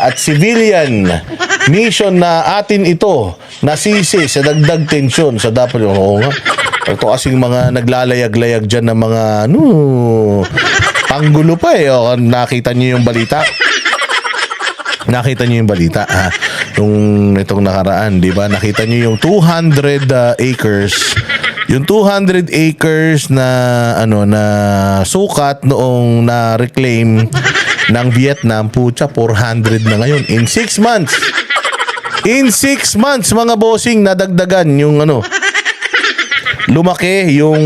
at civilian mission na atin ito nasisi sa dagdag tensyon sa dapat. Oo nga. Ito kasing mga naglalayag-layag dyan ng mga panggulo pa eh. O, nakita niyo yung balita? Nakita niyo yung balita ha? Yung itong nakaraan, di ba? Nakita niyo yung 200 acres. Yung 200 acres na na sukat noong na-reclaim ng Vietnam, putya 400 na ngayon in 6 months. In 6 months mga bossing, nadagdagan yung lumaki yung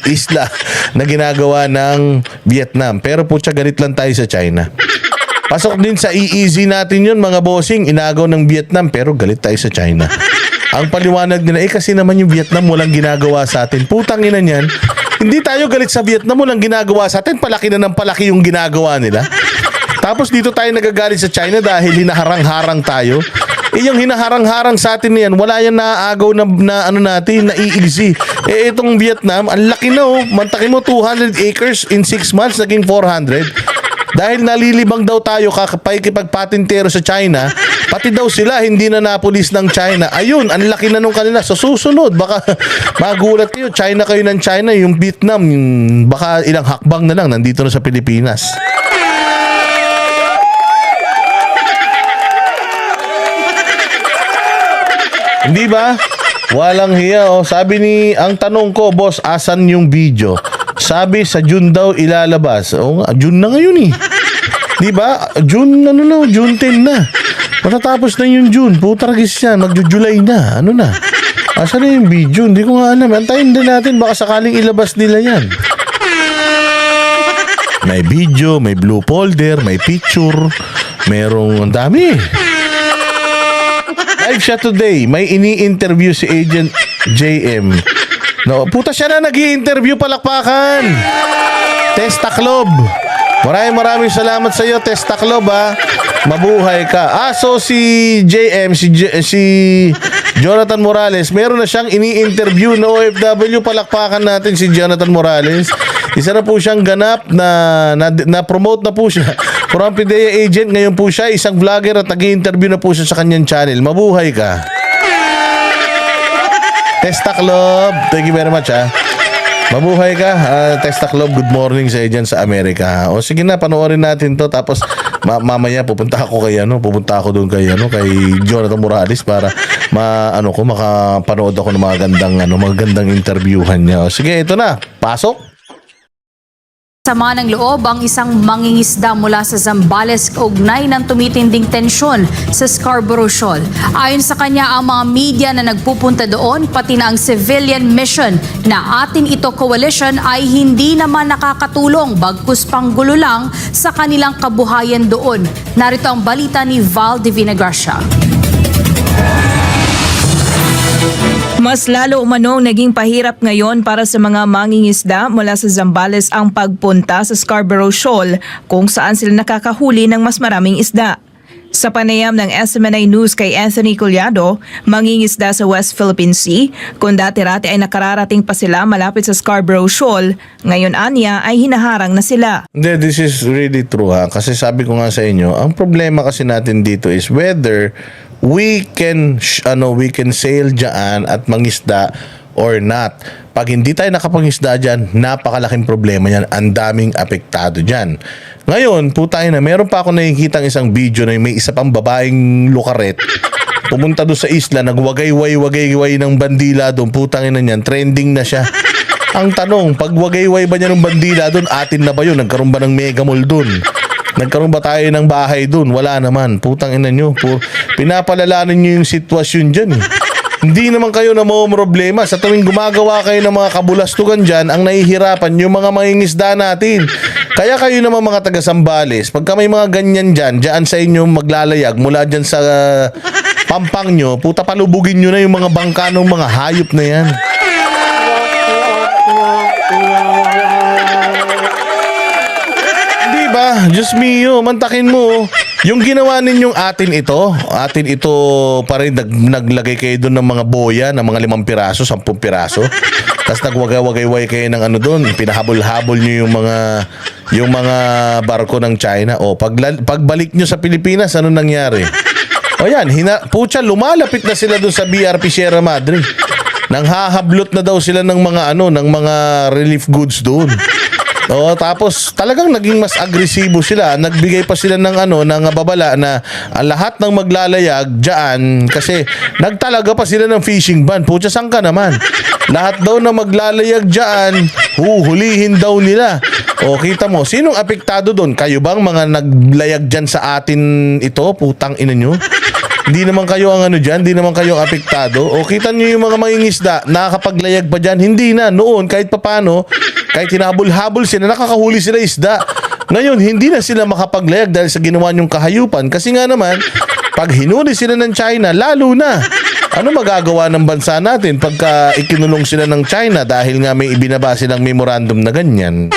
isla na ginagawa ng Vietnam. Pero putya galit lang tayo sa China. Pasok din sa EEZ natin yun mga bossing, inagaw ng Vietnam pero galit tayo sa China. Ang paliwanag nila, kasi naman yung Vietnam walang ginagawa sa atin. Putang ina niyan, hindi tayo galit sa Vietnam, walang ginagawa sa atin, palaki na ng palaki yung ginagawa nila. Tapos dito tayo nagagalit sa China dahil hinaharang-harang tayo. Yung hinaharang-harang sa atin niyan, wala yan naaagaw na natin, na EEZ. Itong Vietnam, ang laki na mantakin mo 200 acres in 6 months, naging 400. Dahil nalilibang daw tayo kakipagpatintero sa China, pati daw sila hindi na napulis ng China. Ayun, ang laki na nung kanila. Sa susunod, baka magulat kayo, China kayo ng China, yung Vietnam, baka ilang hakbang na lang, nandito na sa Pilipinas. Hindi ba? Walang hiya. Sabi ang tanong ko, boss, asan yung video? Sabi sa June daw ilalabas. Oo nga, June na ngayon eh. Di ba? June June 10 na. Matatapos na yung June. Putaragis yan, magjo-July na. Ano na? Asan na yung video? Hindi ko nga alam. Antayin din natin, baka sakaling ilabas nila yan. May video, may blue folder, may picture, merong ang dami. Live siya today. May ini-interview si Agent JM. No, puta siya na nag-i-interview, palakpakan. Testa Club. Maraming salamat sa iyo, Testa Club ha. Mabuhay ka. So si JM, si Jonathan Morales, meron na siyang ini-interview na OFW, palakpakan natin si Jonathan Morales. Isa na po siyang ganap na promote na po siya. From PDEA agent, ngayon po siya isang vlogger at nag-i-interview na po siya sa kanyang channel. Mabuhay ka. Testa Club, thank you very much ha. Mabuhay ka, Testa Club, good morning sa dyan sa Amerika. O sige na, panoorin natin to, tapos mamaya pupunta ako doon kay Jonathan Morales para makapanood ako ng mga gandang interviewhan niya. O sige, ito na, pasok. Sama ng loob ang isang mangingisda mula sa Zambales kaugnay ng tumitinding tensyon sa Scarborough Shoal. Ayon sa kanya, ang mga media na nagpupunta doon, pati na ang civilian mission na Atin Ito Coalition ay hindi naman nakakatulong, bagkus panggulo lang sa kanilang kabuhayan doon. Narito ang balita ni Val Divina Gracia. Mas lalo umanong naging pahirap ngayon para sa mga mangingisda mula sa Zambales ang pagpunta sa Scarborough Shoal kung saan sila nakakahuli ng mas maraming isda. Sa panayam ng SMNI News kay Anthony Collado, mangingisda sa West Philippine Sea, kung dati-rati ay nakararating pa sila malapit sa Scarborough Shoal, ngayon anya ay hinaharang na sila. This is really true ha, kasi sabi ko nga sa inyo, ang problema kasi natin dito is whether we can sail dyan at mangisda or not. Pag hindi tayo nakapangisda dyan, napakalaking problema yan. Ang daming apektado dyan. Ngayon, meron pa ako nakikitang isang video na may isa pang babaeng lukaret. Pumunta doon sa isla, nagwagay-way ng bandila doon. Putangin na yan, trending na siya. Ang tanong, pag wagay-way ba niya ng bandila doon, atin na ba yun? Nagkaroon ba ng mega mall doon? Nagkaroon ba tayo ng bahay doon? Wala naman. Putang ina nyo. Pinapalalanan nyo yung sitwasyon dyan. Hindi naman kayo na may problema. Sa tuwing gumagawa kayo ng mga kabulastugan dyan, ang nahihirapan yung mga mangingisda natin. Kaya kayo naman mga taga-Sambales, pagka may mga ganyan dyan sa inyo maglalayag mula dyan sa pampang nyo, puta palubugin nyo na yung mga bangka ng mga hayop na yan. Diyos mio, mantakin mo. Yung ginawa ninyong atin ito pa rin naglagay kayo doon ng mga boya ng mga 5 piraso, 10 piraso. Tapos nagwagay-wagay kayo ng ano doon, pinahabol-habol nyo yung mga barko ng China. O pagbalik nyo sa Pilipinas, ano nangyari? O yan, lumalapit na sila doon sa BRP Sierra Madre. Nanghahablot na daw sila ng mga relief goods doon. O tapos talagang naging mas agresibo sila. Nagbigay pa sila ng babala na ang lahat ng maglalayag diyan kasi nagtalaga pa sila ng fishing ban. Pucha, saan ka naman? Lahat daw na maglalayag diyan, huhulihin daw nila. O kita mo, sinong apektado doon? Kayo bang mga naglayag diyan sa atin ito? Putang ina nyo. Hindi naman kayo ang dyan, hindi naman kayo ang apektado. O kita nyo yung mga mangingisda, nakakapaglayag pa dyan. Hindi na, noon kahit papano, kahit hinabol-habol sila, nakakahuli sila isda. Ngayon, hindi na sila makapaglayag dahil sa ginawa nyong kahayupan. Kasi nga naman, pag hinuli sila ng China, lalo na. Ano magagawa ng bansa natin pagka ikinulong sila ng China dahil nga may ibinaba silang memorandum na ganyan?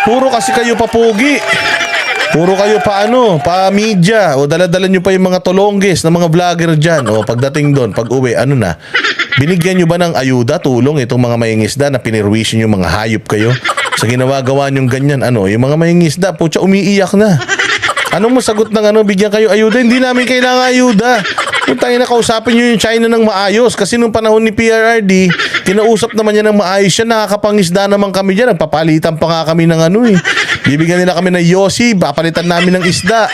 Puro kasi kayo papugi. Puro kayo pa media o dala-dala nyo pa yung mga tolongges na mga vlogger dyan. O pagdating doon, pag uwi, binigyan nyo ba ng ayuda, tulong itong mga mayangisda na pinirwisyon yung mga hayop kayo? Sa ginawa-gawa nyong ganyan, yung mga mayangisda, putya, umiiyak na. Anong masagot ng bigyan kayo ayuda? Hindi namin kailangan ayuda. Kung tayo na kausapin nyo yung China ng maayos. Kasi nung panahon ni PRRD, kinausap naman niya ng maayos siya. Nakakapangisda naman kami dyan. Nagpapalitan pa nga kami ng Bibigyan nila kami ng yosi. Papalitan namin ng isda.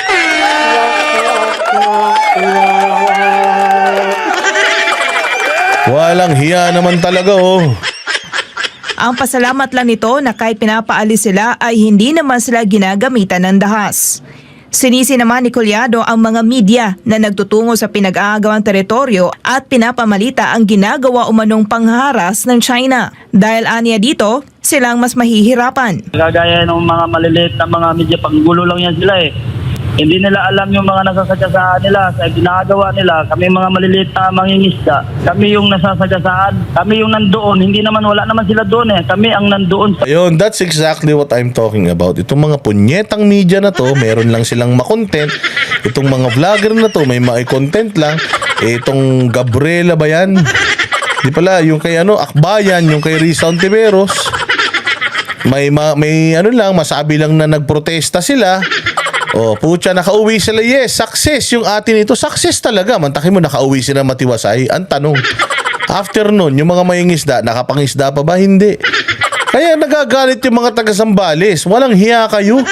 Walang hiya naman talaga, Ang pasalamat lang nito na kahit pinapaalis sila ay hindi naman sila ginagamitan ng dahas. Sinisi naman ni Collado ang mga media na nagtutungo sa pinag-aagawang teritoryo at pinapamalita ang ginagawa umanong pangharas ng China. Dahil aniya dito, silang mas mahihirapan. Kagaya ng mga maliliit na mga media, panggulo lang yan sila Hindi nila alam yung mga nasasagasaan nila sa ginagawa nila. Kami mga maliliit na mangingisda, kami yung nasasagasaan, kami yung nandoon. Hindi naman, wala naman sila doon Kami ang nandoon. Ayun, that's exactly what I'm talking about. Itong mga punyetang media na to, meron lang silang makontent. Itong mga vlogger na to, may content lang. Itong Gabriela ba yan? Di pala, yung kay Akbayan, yung kay Risa Ontiveros. May masabi lang na nagprotesta sila. Pucha, nakauwi sila. Yes, success yung atin ito. Success talaga. Mantakin mo, nakauwi sila matiwasay. Ang tanong, after nun, yung mga mayangisda, nakapangisda pa ba? Hindi. Kaya nagagalit yung mga taga-Zambales. Walang hiya kayo.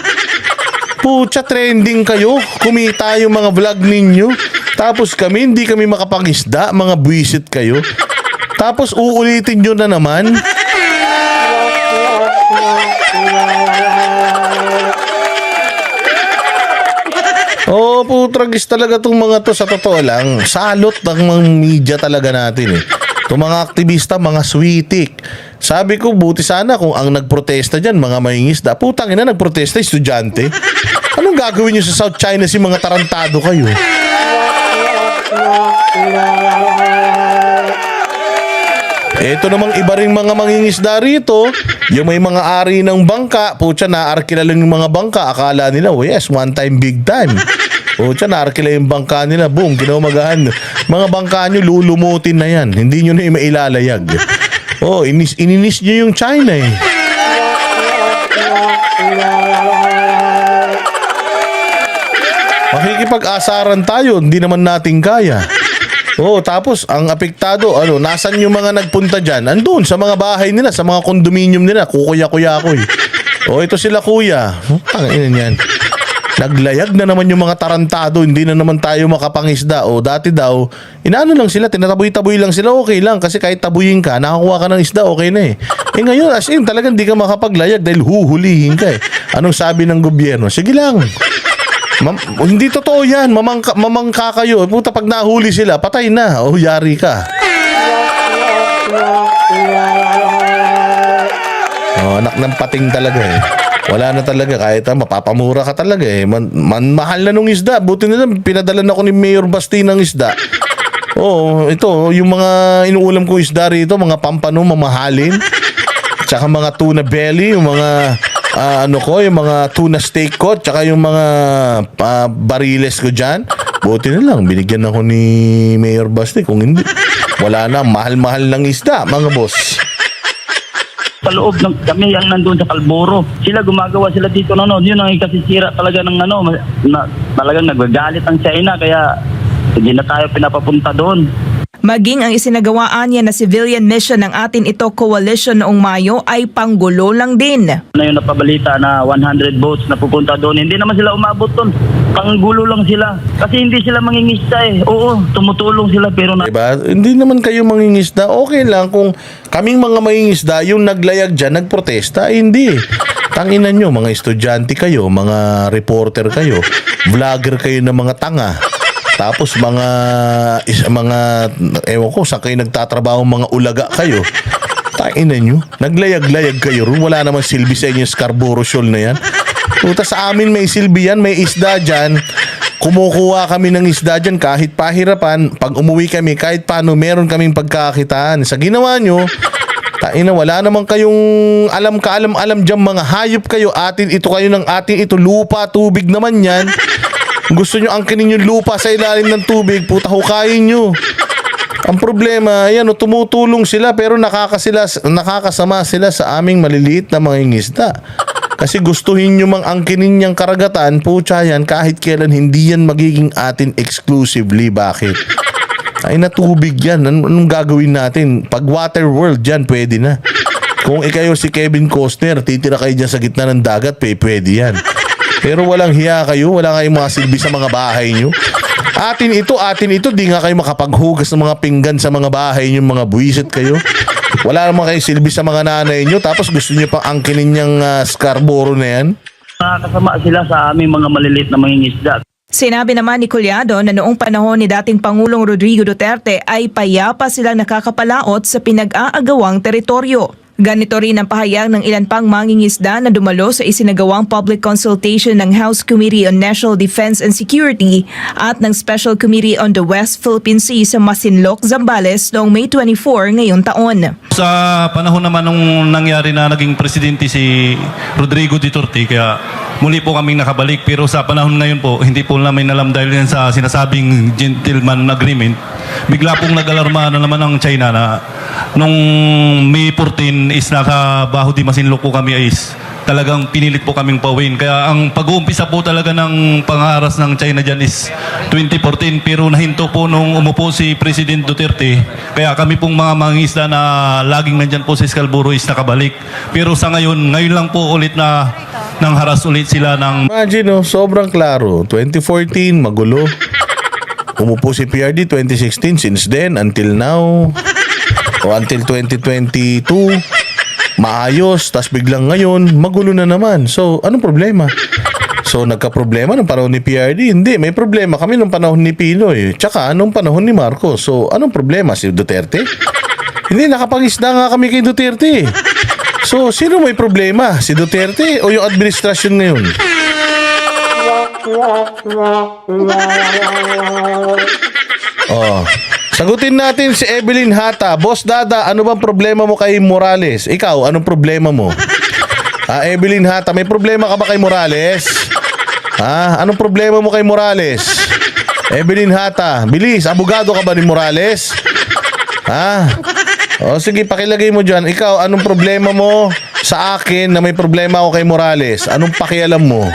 Pucha, trending kayo. Kumita yung mga vlog ninyo. Tapos hindi kami makapangisda. Mga buwisit kayo. Tapos uulitin nyo na naman. Putragis talaga itong mga to sa totoo lang. Salot ng mga media talaga natin Itong mga aktivista, mga sweetik. Sabi ko, buti sana kung ang nagprotesta dyan, mga mangingisda. Putang ina, nagprotesta, estudyante. Anong gagawin nyo sa South China si mga tarantado kayo? Ito namang iba ring mga mangingisda rito. Yung may mga ari ng bangka, putya, naarkila lang yung mga bangka. Akala nila, yes, one time, big time. Putya, naarkila yung bangka nila. Boom, kinamagahan. Mga bangka nyo, lulumutin na yan. Hindi nyo na mailalayag. Ininis nyo yung China Makikipag-asaran tayo, hindi naman natin kaya. Tapos ang apektado, nasan yung mga nagpunta dyan? Andun, sa mga bahay nila, sa mga kondominium nila, kukuya-kuya-kuy. Ito sila kuya. Tangina yan. Naglayag na naman yung mga tarantado, hindi na naman tayo makapangisda. Dati daw, lang sila, tinataboy-taboy lang sila, okay lang. Kasi kahit tabuyin ka, nakakuha ka ng isda, okay na ngayon, as in, talagang di ka makapaglayag dahil huhulihin ka Anong sabi ng gobyerno? Sige lang. Hindi totoo yan. Mamangka kayo. Puta, pag nahuli sila, patay na. Yari ka. Anak ng pating talaga Wala na talaga. Kahit mapapamura ka talaga mahal na nung isda. Buti nila, pinadala na ako ni Mayor Basti ng isda. Ito, yung mga inuulam ko isda rito, mga pampano, mamahalin. Tsaka mga tuna belly, yung mga ano ko, yung mga tuna steak ko, tsaka yung mga bariles ko dyan. Buti na lang, binigyan ako ni Mayor Basti. Kung hindi, wala na, mahal-mahal ng isda, mga boss. Paloob ng kami ang nandoon sa Kalboro. Sila gumagawa sila dito noon. Yun ang ikasisira talaga ng talagang nagagalit ang China kaya hindi na tayo pinapapunta doon. Maging ang isinagawaan niya na civilian mission ng Atin Ito Coalition noong Mayo ay panggulo lang din. Na yung napabalita na 100 boats na pupunta doon. Hindi naman sila umabot doon. Panggulo lang sila. Kasi hindi sila mangingisda eh. Oo, tumutulong sila pero Diba? Hindi naman kayo mangingisda. Okay lang kung kaming mga mangingisda, yung naglayag dyan, nagprotesta. Hindi. Tanginan nyo, mga estudyante kayo, mga reporter kayo, vlogger kayo ng mga tanga. Tapos mga ewan ko, saan kayo nagtatrabaho, mga ulaga kayo. Tanginan nyo, naglayag-layag kayo ron. Wala naman silbi sa inyo Scarborough Shoal na yan. Puta, sa amin may silbi yan, may isda dyan. Kumukuha kami ng isda dyan kahit pahirapan. Pag umuwi kami, kahit paano, meron kaming pagkakitaan. Sa ginawa nyo, wala naman kayong alam dyan, mga hayop kayo. Atin ito kayo ng atin ito. Lupa, tubig naman yan. Gusto nyo angkinin yung lupa sa ilalim ng tubig, puta, hukayin nyo. Ang problema, ayan, tumutulong sila pero nakakasama sila sa aming maliliit na mga ingisda. Kasi gustuhin nyo mang angkinin niyang karagatan, putya yan, kahit kailan hindi yan magiging atin exclusively. Bakit? Ay na tubig yan. Anong gagawin natin? Pag water world yan, pwede na. Kung ikayo si Kevin Costner, titira kayo dyan sa gitna ng dagat, pwede yan. Pero walang hiya kayo, wala kayong mga silbi sa mga bahay nyo. Atin ito, di nga kayo makapaghugas ng mga pinggan sa mga bahay nyo, mga buwisit kayo. Wala naman kayong silbi sa mga nanay nyo, tapos gusto nyo pang angkinin niyang Scarborough na yan. nakakasama sila sa aming mga maliliit na mangingisda. Sinabi naman ni Collado na noong panahon ni dating Pangulong Rodrigo Duterte ay payapa silang nakakapalaot sa pinag-aagawang teritoryo. Ganito rin ang pahayag ng ilan pang mangingisda na dumalo sa isinagawang public consultation ng House Committee on National Defense and Security at ng Special Committee on the West Philippine Sea sa Masinloc, Zambales noong May 24 ngayong taon. Sa panahon naman nung nangyari na naging presidente si Rodrigo Duterte, kaya muli po kaming nakabalik. Pero sa panahon ngayon po, hindi po namin alam dahil yan sa sinasabing gentleman agreement. Bigla pong nag-alarma na naman ng China na nung May 14 is nakabaho di Masinloc po kami is talagang pinilit po kaming pauwiin. Kaya ang pag-uumpisa po talaga ng pangaras ng China dyan is 2014 pero nahinto po nung umupo si President Duterte. Kaya kami pong mga mangingisda na laging nandyan po sa Scarborough is nakabalik. Pero sa ngayon lang po ulit na nang haras ulit sila ng... Imagine, sobrang klaro. 2014, magulo. Umupo si PRD 2016, since then until now, o until 2022, maayos, tas biglang ngayon, magulo na naman. So, anong problema? So, nagka-problema ng panahon ni PRD? Hindi, may problema kami nung panahon ni Pinoy. Tsaka, anong panahon ni Marcos? So, anong problema? Si Duterte? Hindi, nakapag-isda nga kami kay Duterte. So, sino may problema? Si Duterte o yung administrasyon ngayon? Oh. Sagutin natin si Evelyn Hata. Boss Dada, ano bang problema mo kay Morales? Ikaw, anong problema mo? Evelyn Hata, may problema ka ba kay Morales? Anong problema mo kay Morales? Evelyn Hata, bilis, abogado ka ba ni Morales? O sige, pakilagay mo dyan. Ikaw, anong problema mo sa akin na may problema ako kay Morales? Anong pakialam mo?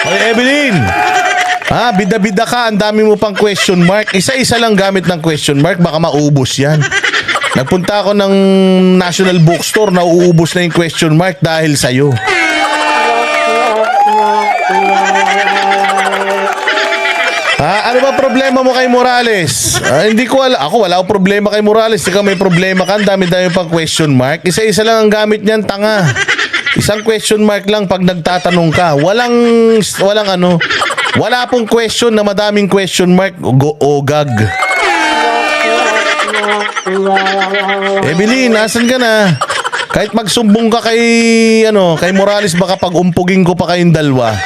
Hoy, Evelyn! Bida-bida ka, ang dami mo pang question mark. Isa-isa lang gamit ng question mark, baka maubos yan. Nagpunta ako ng National Bookstore, nauubos na yung question mark dahil sa'yo. Ano ba problema mo kay Morales? Hindi ko alam. Ako, wala akong problema kay Morales. Ikaw may problema ka, ang dami-dami pang question mark. Isa-isa lang ang gamit niyan, tanga. Isang question mark lang pag nagtatanong ka. Wala pong question na madaming question mark o gag. Evelyn, nasan ka na? Kahit magsumbong ka kay Morales, baka pag umpugin ko pa kayong dalawa.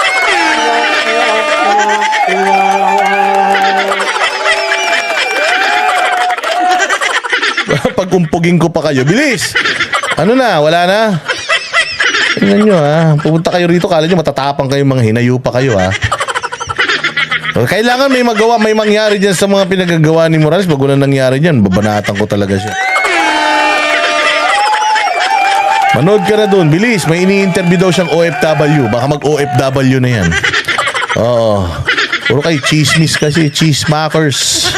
Pag uumpugin ko pa kayo. Bilis! Ano na? Wala na? Tingnan nyo ha. Pumunta kayo rito, kala nyo matatapang kayo, mga hinayo pa kayo ha. Kailangan may magawa, may mangyari dyan sa mga pinagagawa ni Morales. Pag wala nangyari dyan, babanatan ko talaga siya. Manood ka na doon, bilis. May ini-interview daw siyang OFW. Baka mag-OFW na yan. Oo. Puro kayo chismis kasi, chismakers.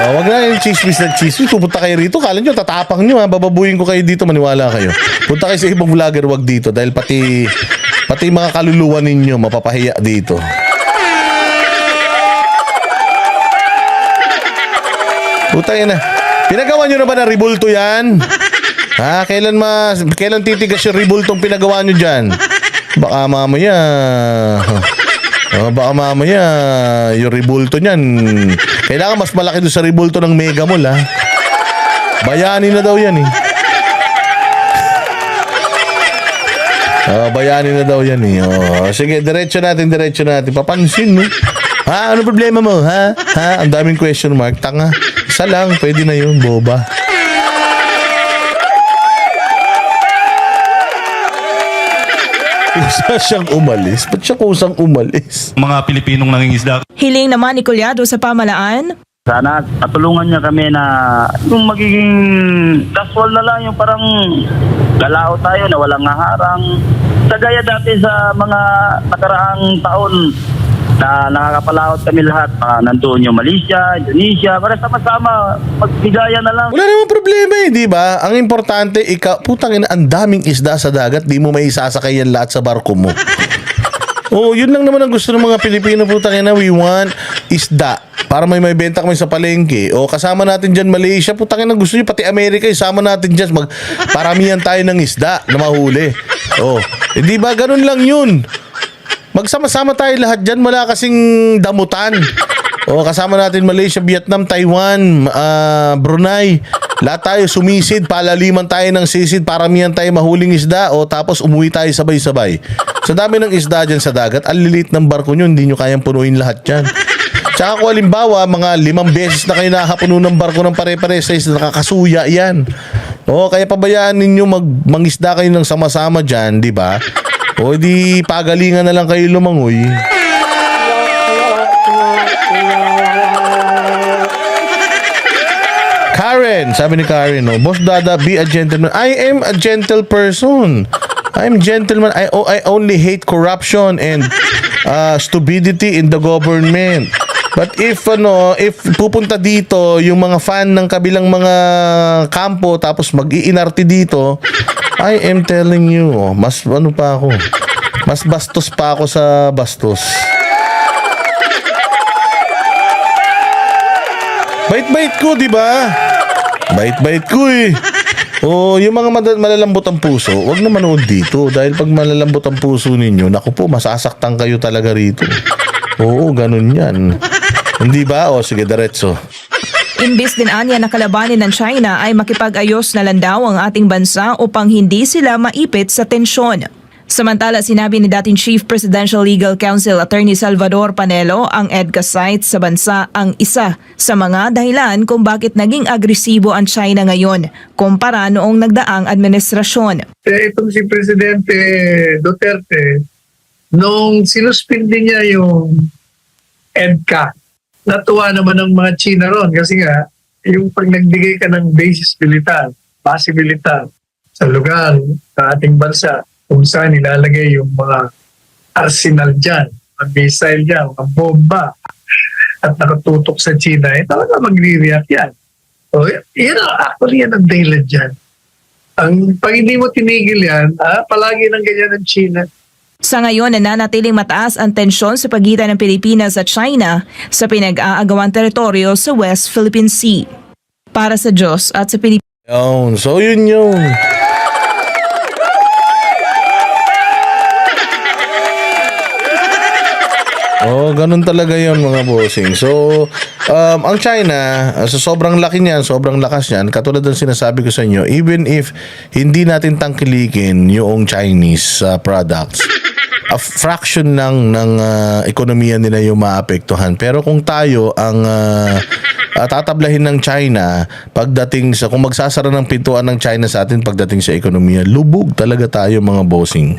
Wag na yung chismis na chismis. Pupunta kayo rito, kala nyo, tatapang nyo ha. Bababuhin ko kayo dito, maniwala kayo. Punta kayo sa ibang vlogger, wag dito. Dahil pati mga kaluluwa ninyo, mapapahiya dito. Puta yan na. Pinagawa nyo na ba ng ribulto yan? Ha? Kailan titigas yung ribultong pinagawa nyo dyan? Baka mamaya yung ribulto nyan. Kailangan mas malaki doon sa ribulto ng Mega Mall ha. Bayani na daw yan eh. Bayani na daw yan eh. Sige, diretso natin. Papansin no? Ha? Ano problema mo? Ha? Ang daming question mark. Tanga. Isa lang, pwede na yun, boba. Kusa siyang umalis? Ba't siya kusang umalis? Mga Pilipinong nangingisda. Hiling naman ni Collado sa pamalaan, Sana patulungan niya kami na yung magiging casual na lang, yung parang galao tayo na walang harang. Kagaya dati sa mga nakaraang taon na nakakapalaot kami lahat. Nandoon yung Malaysia, Indonesia, para sama-sama, magbigaya na lang. Wala namang problema eh, di ba? Ang importante, putang ina, ang daming isda sa dagat, di mo may isasakay yan lahat sa barko mo. Yun lang naman ang gusto ng mga Pilipino, putang ina, we want isda. Para may benta kami sa palengke. Kasama natin dyan Malaysia, putang ina, gusto nyo pati Amerika, isama natin dyan, paramihan tayo ng isda na mahuli. Di ba? Ganun lang yun. Magsama-sama tayo lahat dyan, wala kasing damutan. Kasama natin Malaysia, Vietnam, Taiwan, Brunei. Lahat tayo sumisid, palaliman tayo ng sisid, paramihan tayo mahuling isda, tapos umuwi tayo sabay-sabay. Sa dami ng isda dyan sa dagat, ang lilit ng barko nyo, hindi nyo kayang punuin lahat dyan. Tsaka kung halimbawa, mga 5 beses na kayo nakapuno ng barko ng pare-pare sa isla, nakakasuya yan. Kaya pabayaan ninyo mangisda kayo ng sama-sama dyan, di ba? Di pagalingan na lang kayo lumangoy. Karen, sabi ni Karen, Boss Dada, be a gentleman. I am a gentle person. I'm gentleman. I only hate corruption and stupidity in the government. But if pupunta dito yung mga fan ng kabilang mga kampo tapos mag-iinarte dito, I am telling you, mas bastos pa ako sa bastos. Bait-bait ko, di ba? Bait-bait ko eh. Yung mga malalambot ang puso, wag na manood dito. Dahil pag malalambot ang puso ninyo, naku po, masasaktan kayo talaga rito. Ganun yan. Hindi ba? Sige, diretso. imbis din anya na kalabanin ng China ay makipag-ayos na lang daw ang ating bansa upang hindi sila maipit sa tensyon. Samantala, sinabi ni dating Chief Presidential Legal Counsel Attorney Salvador Panelo ang EDCA site sa bansa ang isa sa mga dahilan kung bakit naging agresibo ang China ngayon kumpara noong nagdaang administrasyon. Itong si Presidente Duterte, nung sinuspindi niya yung EDCA, natuwa naman ang mga China ron kasi nga, yung pag nagbigay ka ng base militar sa lugar sa ating bansa, kung saan nilalagay yung mga arsenal dyan, mga missile dyan, mga bomba, at nakatutok sa China, talaga magre-react yan. So, actually yan ang dahilan dyan. Pag hindi mo tinigil yan, palagi ng ganyan ang China. Sa ngayon, nananatiling mataas ang tensyon sa pagitan ng Pilipinas at China sa pinag-aagawang teritoryo sa West Philippine Sea. Para sa Diyos at sa Pilipinas. So yun yung... ganun talaga yun mga bossing. So, ang China, sa sobrang laki niyan, sobrang lakas niyan, katulad ng sinasabi ko sa inyo, even if hindi natin tangkilikin yung Chinese products, a fraction ng ekonomiya nila yung maapektuhan. Pero kung tayo ang tatablahin ng China pagdating sa, kung magsasara ng pintuan ng China sa atin pagdating sa ekonomiya, lubog talaga tayo mga bossing.